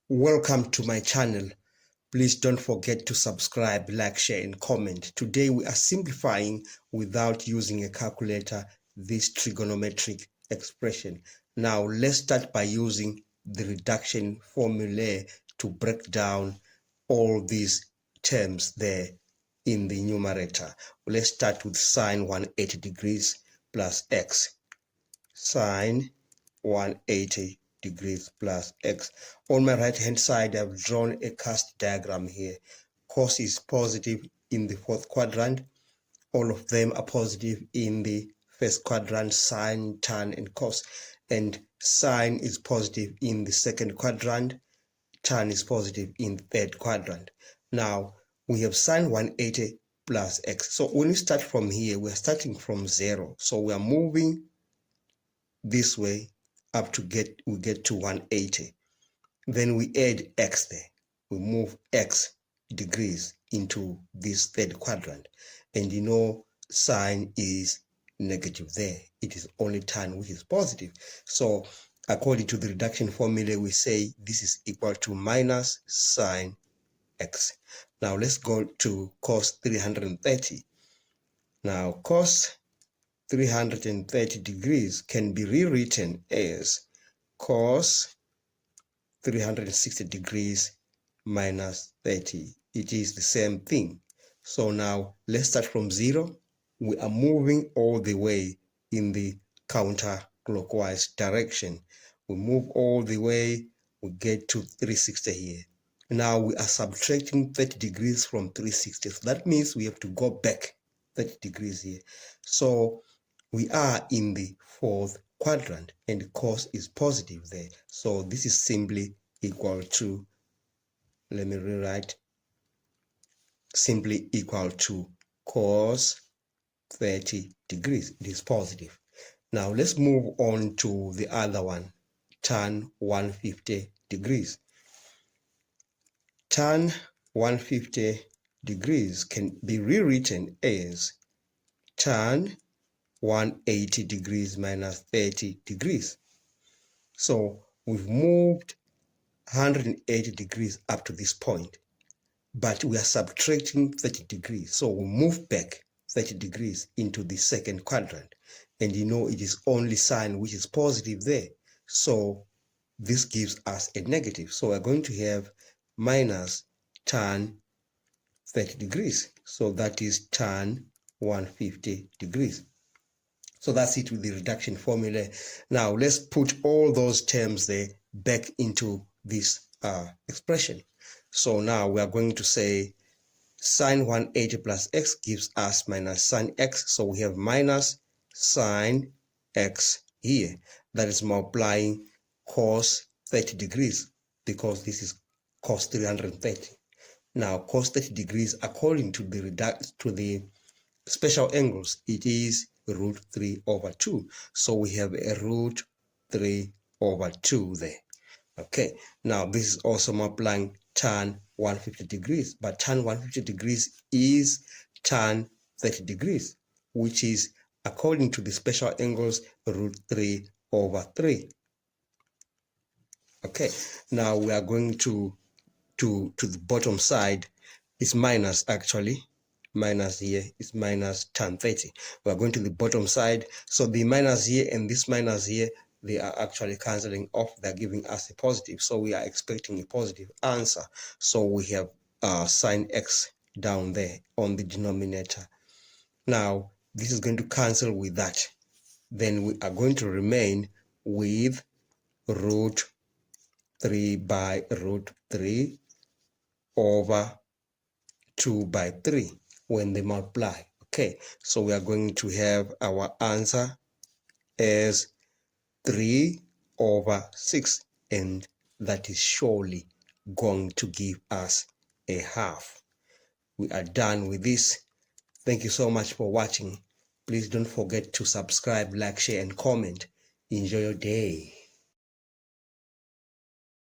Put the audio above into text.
Welcome to my channel. Please don't forget to subscribe, like, share and comment. Today we are simplifying without using a calculator this trigonometric expression. Now let's start by using the reduction formula to break down all these terms there in the numerator. Let's start with sine 180 degrees plus x. Sine 180 degrees plus x. On my right hand side, I've drawn a cast diagram here. Cos is positive in the fourth quadrant. All of them are positive in the first quadrant, sine, tan and cos. And sine is positive in the second quadrant. Tan is positive in the third quadrant. Now we have sine 180 plus x. So when we start from here, we're starting from 0. So we are moving this way up to we get to 180. Then we add x there. We move x degrees into this third quadrant. And you know sine is negative there. It is only tan which is positive. So according to the reduction formula, we say this is equal to minus sine x. Now let's go to cos 330. Now cos 330 degrees can be rewritten as cos 360 degrees minus 30. It is the same thing. So now let's start from 0. We are moving all the way in the counterclockwise direction. We move all the way, we get to 360 here. Now we are subtracting 30 degrees from 360. So that means we have to go back 30 degrees here. So we are in the fourth quadrant and cos is positive there. So this is simply equal to, let me rewrite, simply equal to cos 30 degrees. It is positive. Now let's move on to the other one, tan 150 degrees. Tan 150 degrees can be rewritten as tan 180 degrees minus 30 degrees. So we've moved 180 degrees up to this point, but we are subtracting 30 degrees. So we move back 30 degrees into the second quadrant. And you know it is only sine which is positive there. So this gives us a negative. So we're going to have minus tan 30 degrees. So that is tan 150 degrees. So that's it with the reduction formula. Now let's put all those terms there back into this expression. So now we are going to say sine 180 plus x gives us minus sine x. So we have minus sine x here. That is multiplying cos 30 degrees because this is cos 330. Now cos 30 degrees, according to the special angles, it is root 3 over 2. So we have a root 3 over 2 there. Okay, now this is also multiplying tan 150 degrees, but tan 150 degrees is tan 30 degrees, which is, according to the special angles, root 3 over 3. Okay, now we are going to the bottom side. It's minus, actually. Minus here is minus tan 30. We are going to the bottom side. So the minus here and this minus here, they are actually cancelling off. They're giving us a positive. So we are expecting a positive answer. So we have sine x down there on the denominator. Now this is going to cancel with that. Then we are going to remain with root 3 by root 3 over 2 by 3 when they multiply. Okay, so we are going to have our answer as 3 over 6, and that is surely going to give us a half. We are done with this. Thank you so much for watching. Please don't forget to subscribe, like, share and comment. Enjoy your day.